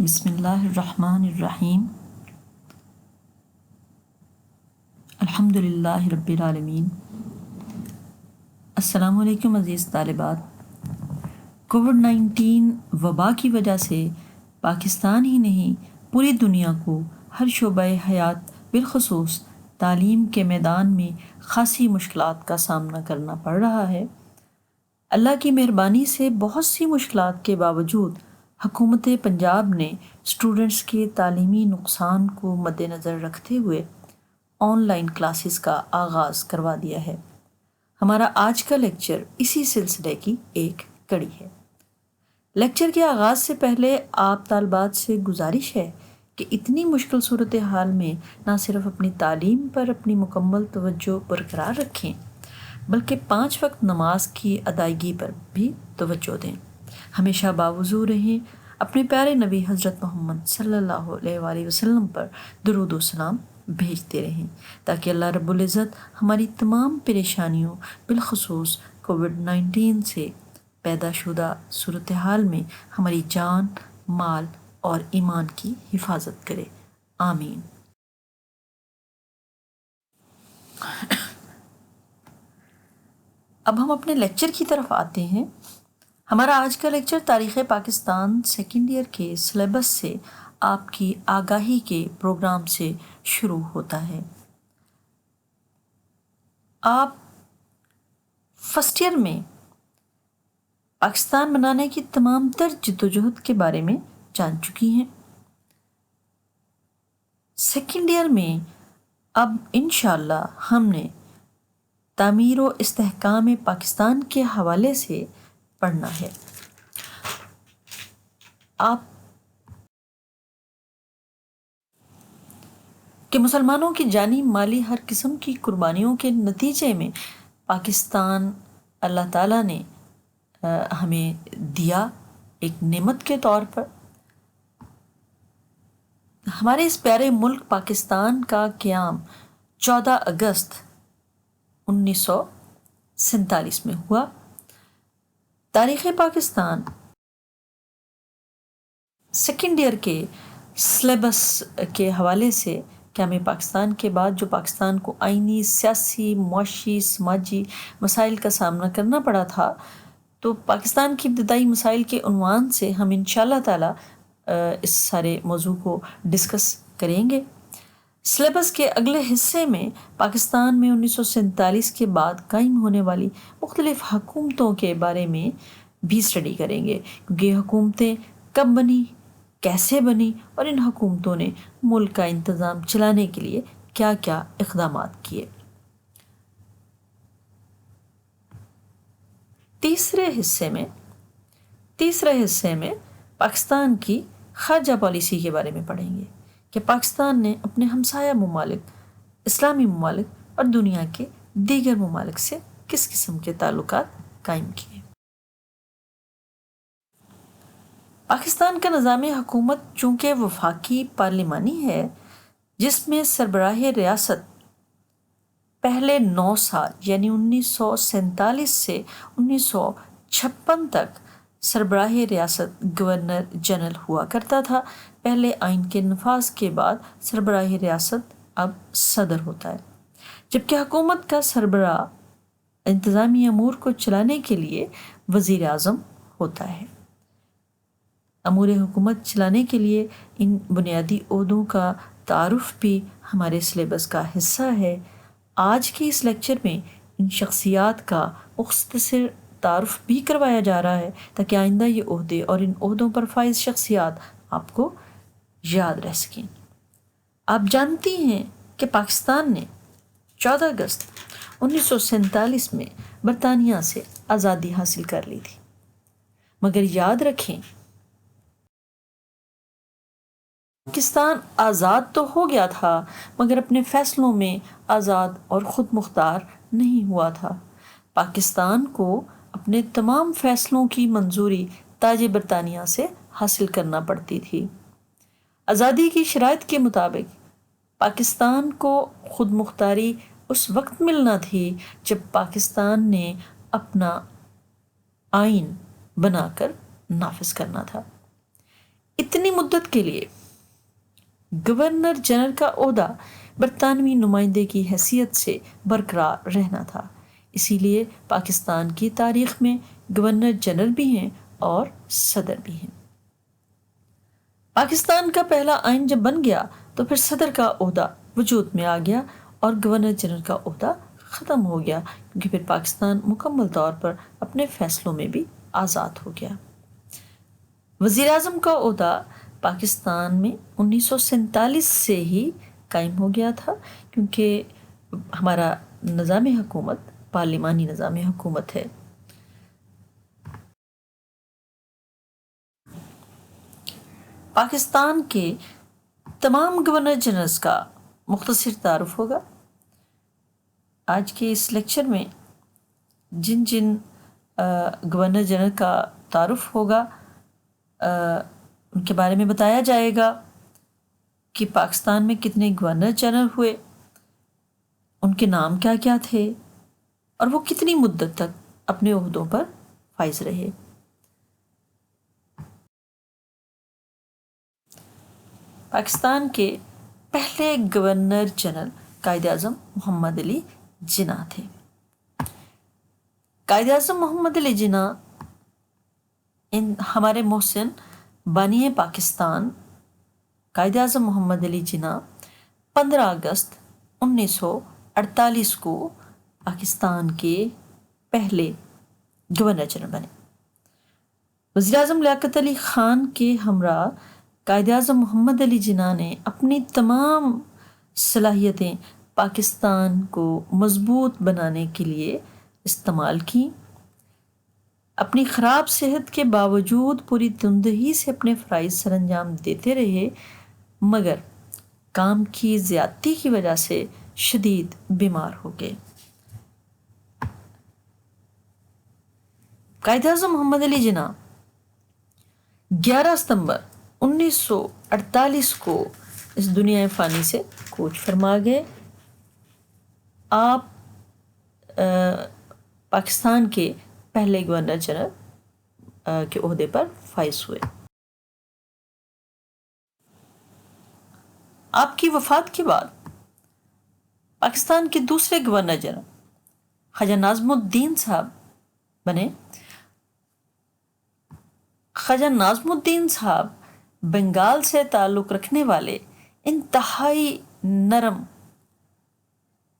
बिस्मिल्लाहिर्रहमानिर्रहीम। अल्हम्दुलिल्लाहि रब्बिल आलमीन। अस्सलामु अलैकुम अज़ीज़ तालिबात। कोविड-19 वबा की वजह से पाकिस्तान ही नहीं पूरी दुनिया को हर शोबे हयात बिलखुसूस तालीम के मैदान में ख़ासी मुश्किलात का सामना करना पड़ रहा है। अल्लाह की मेहरबानी से बहुत सी मुश्किलात के बावजूद हुकूमत पंजाब ने स्टूडेंट्स के तालीमी नुकसान को मद्देनज़र रखते हुए ऑनलाइन क्लासेस का आगाज़ करवा दिया है। हमारा आज का लेक्चर इसी सिलसिले की एक कड़ी है। लेक्चर के आगाज़ से पहले आप तालबात से गुजारिश है कि इतनी मुश्किल सूरत हाल में ना सिर्फ अपनी तालीम पर अपनी मुकम्मल तवज्जो बरकरार रखें बल्कि 5 वक्त नमाज की अदायगी पर भी तवज्जो दें। हमेशा बावजूद रहें, अपने प्यारे नबी हज़रत मोहम्मद सल्लल्लाहु अलैहि वसल्लम पर दुरूद व सलाम भेजते रहें ताकि अल्लाह रब्बुल इज़्ज़त हमारी तमाम परेशानियों बिलखुसूस कोविड-19 से पैदाशुदा सूरत हाल में हमारी जान, माल और ईमान की हिफाजत करे। आमीन। अब हम अपने लेक्चर की तरफ आते हैं। हमारा आज का लेक्चर तारीख़ पाकिस्तान सेकेंड ईयर के सिलेबस से आपकी आगाही के प्रोग्राम से शुरू होता है। आप फर्स्ट ईयर में पाकिस्तान बनाने की तमाम तर जद्दोजहद के बारे में जान चुकी हैं। सेकेंड ईयर में अब इंशाअल्लाह हमने तामीर व इस्तेहकाम पाकिस्तान के हवाले से पढ़ना है। आप कि मुसलमानों की जानी माली हर किस्म की कुर्बानियों के नतीजे में पाकिस्तान अल्लाह ताला ने हमें दिया एक नेमत के तौर पर। हमारे इस प्यारे मुल्क पाकिस्तान का क़याम 14 अगस्त 1947 में हुआ। तारीख़ पाकिस्तान सेकेंड ईयर के सिलेबस के हवाले से क़याम पाकिस्तान के बाद जो पाकिस्तान को आइनी, सियासी, मुआशी, समाजी मसाइल का सामना करना पड़ा था, तो पाकिस्तान की इब्तदाई मसाइल के उन्वान से हम इंशाअल्लाह ताला इस सारे मौजू को डिस्कस करेंगे। सिलेबस के अगले हिस्से में पाकिस्तान में 1947 के बाद कायम होने वाली मुख्तलिफ़ हुकूमतों के बारे में भी स्टडी करेंगे, क्योंकि हुकूमतें कब बनी, कैसे बनी और इन हुकूमतों ने मुल्क का इंतज़ाम चलाने के लिए क्या क्या इक़दामात किए। तीसरे हिस्से में पाकिस्तान की ख़ारजा पॉलिसी के बारे में पढ़ेंगे कि पाकिस्तान ने अपने हमसाया ममालिक, इस्लामी ममालिक और दुनिया के दीगर ममालिक से किस किस्म के ताल्लुकात कायम किए। पाकिस्तान का निज़ाम हुकूमत चूँकि वफाकी पार्लिमानी है, जिसमें सरबराह रियासत पहले 9 साल यानी 1947 से 1956 तक सरबराह रियासत गवर्नर जनरल हुआ करता था। पहले आइन के नफाज के बाद सरबराह रियासत अब सदर होता है, जबकि हुकूमत का सरबराह इंतज़ामी अमूर को चलाने के लिए वज़ीर आज़म होता है। अमूर हुकूमत चलाने के लिए इन बुनियादी ओहदों का तारुफ भी हमारे सिलेबस का हिस्सा है। आज के इस लेक्चर में इन शख्सियात का मुख्तसर तारुफ भी करवाया जा रहा है ताकि आइंदा ये ओहदे और इन ओहदों पर फाइज शख्सियात आपको याद रह सकें। आप जानती हैं कि पाकिस्तान ने 14 अगस्त 1947 में बरतानिया से आज़ादी हासिल कर ली थी, मगर याद रखें पाकिस्तान आज़ाद तो हो गया था मगर अपने फ़ैसलों में आज़ाद और ख़ुद मुख्तार नहीं हुआ था। पाकिस्तान को अपने तमाम फ़ैसलों की मंजूरी ताज बरतानिया से हासिल करना पड़ती थी। आज़ादी की शराइत के मुताबिक पाकिस्तान को ख़ुद मुख्तारी उस वक्त मिलना थी जब पाकिस्तान ने अपना आइन बनाकर नाफिज करना था। اتنی مدت کے لیے گورنر جنرل کا عہدہ برطانوی نمائندے کی حیثیت سے برقرار رہنا تھا۔ اسی لیے پاکستان کی تاریخ میں گورنر جنرل بھی ہیں اور صدر بھی ہیں۔ پاکستان کا پہلا آئین جب بن گیا تو پھر صدر کا عہدہ وجود میں آ گیا اور گورنر جنرل کا عہدہ ختم ہو گیا، کیونکہ پھر پاکستان مکمل طور پر اپنے فیصلوں میں بھی آزاد ہو گیا۔ وزیر اعظم کا عہدہ پاکستان میں 1947 سے ہی قائم ہو گیا تھا، کیونکہ ہمارا نظام حکومت پارلیمانی نظام حکومت ہے۔ پاکستان کے تمام گورنر جنرلز کا مختصر تعارف ہوگا۔ آج کے اس لیکچر میں جن گورنر جنرل کا تعارف ہوگا ان کے بارے میں بتایا جائے گا کہ پاکستان میں کتنے گورنر جنرل ہوئے، ان کے نام کیا کیا تھے، اور وہ کتنی مدت تک اپنے عہدوں پر فائز رہے۔ پاکستان کے پہلے گورنر جنرل قائد اعظم محمد علی جناح تھے۔ قائد اعظم محمد علی جناح ہمارے محسن بانی پاکستان قائد اعظم محمد علی جناح 15 اگست 1948 کو پاکستان کے پہلے گورنر جنرل بنے۔ وزیر اعظم لیاقت علی خان کے ہمراہ قائد اعظم محمد علی جناح نے اپنی تمام صلاحیتیں پاکستان کو مضبوط بنانے کے لیے استعمال کی۔ اپنی خراب صحت کے باوجود پوری تندہی سے اپنے فرائض سر انجام دیتے رہے، مگر کام کی زیادتی کی وجہ سے شدید بیمار ہو گئے۔ قائد اعظم محمد علی جناح 11 ستمبر 1948 کو اس دنیا فانی سے کوچ فرما گئے۔ آپ پاکستان کے پہلے گورنر جنرل کے عہدے پر فائز ہوئے۔ آپ کی وفات کے بعد پاکستان کے دوسرے گورنر جنرل خواجہ ناظم الدین صاحب بنے۔ خواجہ ناظم الدین صاحب بنگال سے تعلق رکھنے والے انتہائی نرم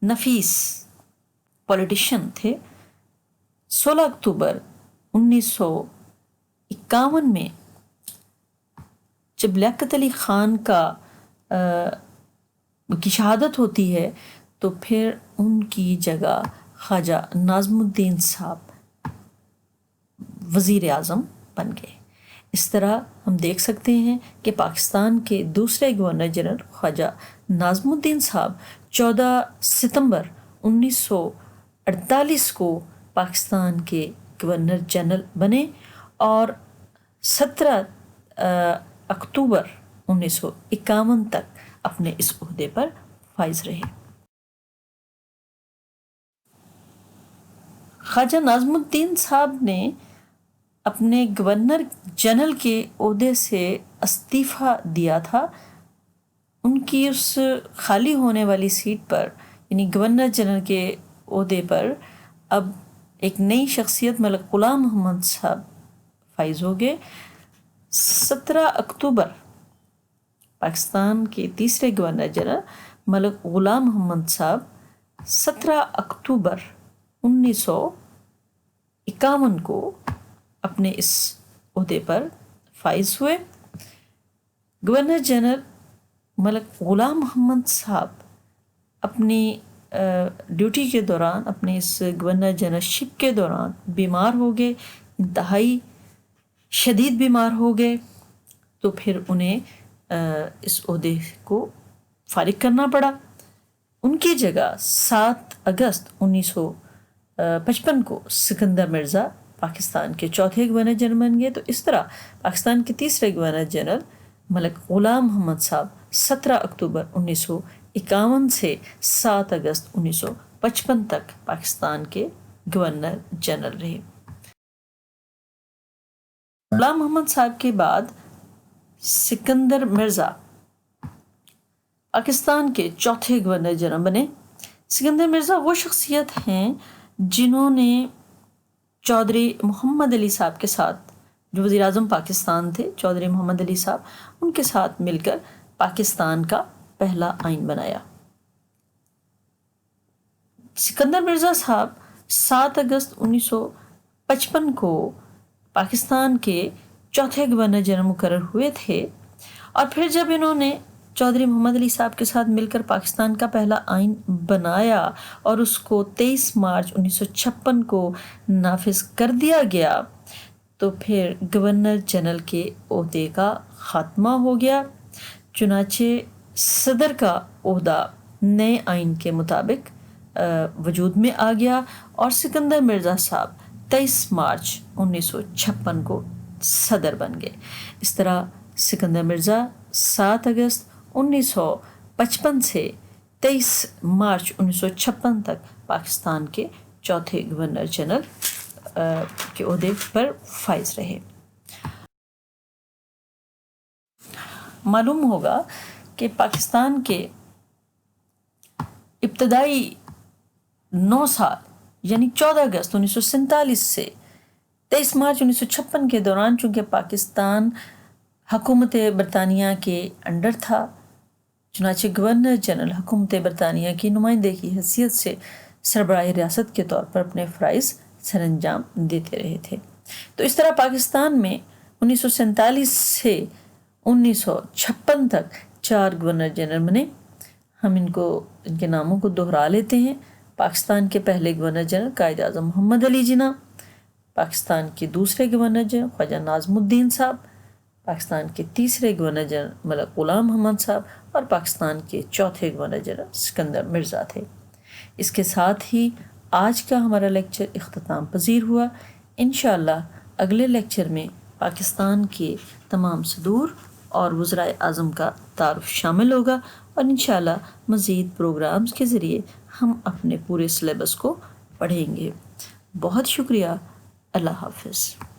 نفیس پولیٹیشین تھے۔ 16 اکتوبر 1951 میں جب لیاقت علی خان کی شہادت ہوتی ہے تو پھر ان کی جگہ خواجہ ناظم الدین صاحب وزیر اعظم بن گئے۔ اس طرح ہم دیکھ سکتے ہیں کہ پاکستان کے دوسرے گورنر جنرل خواجہ ناظم الدین صاحب 14 ستمبر 1948 کو پاکستان کے گورنر جنرل بنے اور 17 اکتوبر 1951 تک اپنے اس عہدے پر فائز رہے۔ خواجہ ناظم الدین صاحب نے اپنے گورنر جنرل کے عہدے سے استعفیٰ دیا تھا۔ ان کی اس خالی ہونے والی سیٹ پر یعنی گورنر جنرل کے عہدے پر اب ایک نئی شخصیت ملک غلام محمد صاحب فائز ہو گئے۔ 17 اکتوبر پاکستان کے تیسرے گورنر جنرل ملک غلام محمد صاحب 17 اکتوبر 1951 کو اپنے اس عہدے پر فائز ہوئے۔ گورنر جنرل ملک غلام محمد صاحب اپنی ڈیوٹی کے دوران اپنے اس گورنر جنرل شپ کے دوران بیمار ہو گئے، انتہائی شدید بیمار ہو گئے، تو پھر انہیں اس عہدے کو فارغ کرنا پڑا۔ ان کی جگہ 7 اگست 1955 کو سکندر مرزا پاکستان کے چوتھے گورنر جنرل بن گئے۔ تو اس طرح پاکستان کے تیسرے گورنر جنرل ملک غلام محمد صاحب 17 اکتوبر 1951 سے 7 اگست 1955 تک پاکستان کے گورنر جنرل رہے۔ غلام محمد صاحب کے بعد सिकंदर मिर्ज़ा पाकिस्तान के चौथे गवर्नर जनरल बने। सिकंदर मिर्ज़ा वो शख्सियत हैं जिन्होंने चौधरी मोहम्मद अली साहब के साथ, जो वज़ीर आज़म पाकिस्तान थे, चौधरी मोहम्मद अली साहब, उनके साथ मिलकर पाकिस्तान का पहला आइन बनाया। सिकंदर मिर्ज़ा साहब 7 अगस्त 1955 को पाकिस्तान के चौथे गवर्नर जनरल मुकर्रर हुए थे, और फिर जब इन्होंने चौधरी मोहम्मद अली साहब के साथ मिलकर पाकिस्तान का पहला आइन बनाया और उसको 23 मार्च 1956 को नाफिज कर दिया गया, तो फिर गवर्नर जनरल के ओहदे का ख़ात्मा हो गया। चुनाचे सदर का ओहदा नए आइन के मुताबिक वजूद में आ गया और सिकंदर मिर्ज़ा साहब 23 मार्च 1956 को सदर बन गए। इस तरह सिकंदर मिर्ज़ा 7 अगस्त 1955 से 23 मार्च 1956 तक पाकिस्तान के चौथे गवर्नर जनरल के ओहदे पर फाइज रहे। मालूम होगा कि पाकिस्तान के इब्तदाई 9 साल यानी 14 अगस्त 1947 से 23 मार्च 1956 के दौरान चूँकि पाकिस्तान हुकूमत बरतानिया के अंडर था, चुनाचे गवर्नर जनरल हुकूमत बरतानिया की नुमाइंदे की हैसियत से सरबराह रियासत के तौर पर अपने फ़राइज़ सरअंजाम देते रहे थे। तो इस तरह पाकिस्तान में 1947 से 1956 तक 4 गवर्नर जनरल बने। हम इनके नामों को दोहरा लेते हैं। पाकिस्तान के पहले गवर्नर जनरल कायद आज़म मोहम्मद अली जिन्ना, पाकिस्तान के दूसरे गवर्नर जनरल ख्वाजा नाज़मुद्दीन साहब, पाकिस्तान के तीसरे गवर्नर जनरल मलिक ग़ुलाम मोहम्मद साहब और पाकिस्तान के चौथे गवर्नर जनरल सिकंदर मिर्ज़ा थे। इसके साथ ही आज का हमारा लेक्चर इख्तिताम पजीर हुआ। इंशाअल्लाह अगले लेक्चर में पाकिस्तान के तमाम सदूर और वज़राए आज़म का तारुफ शामिल होगा और इंशाअल्लाह मज़ीद प्रोग्राम्स के ज़रिए हम अपने पूरे सिलेबस को पढ़ेंगे। बहुत शुक्रिया। अल्लाह हाफ़िज़।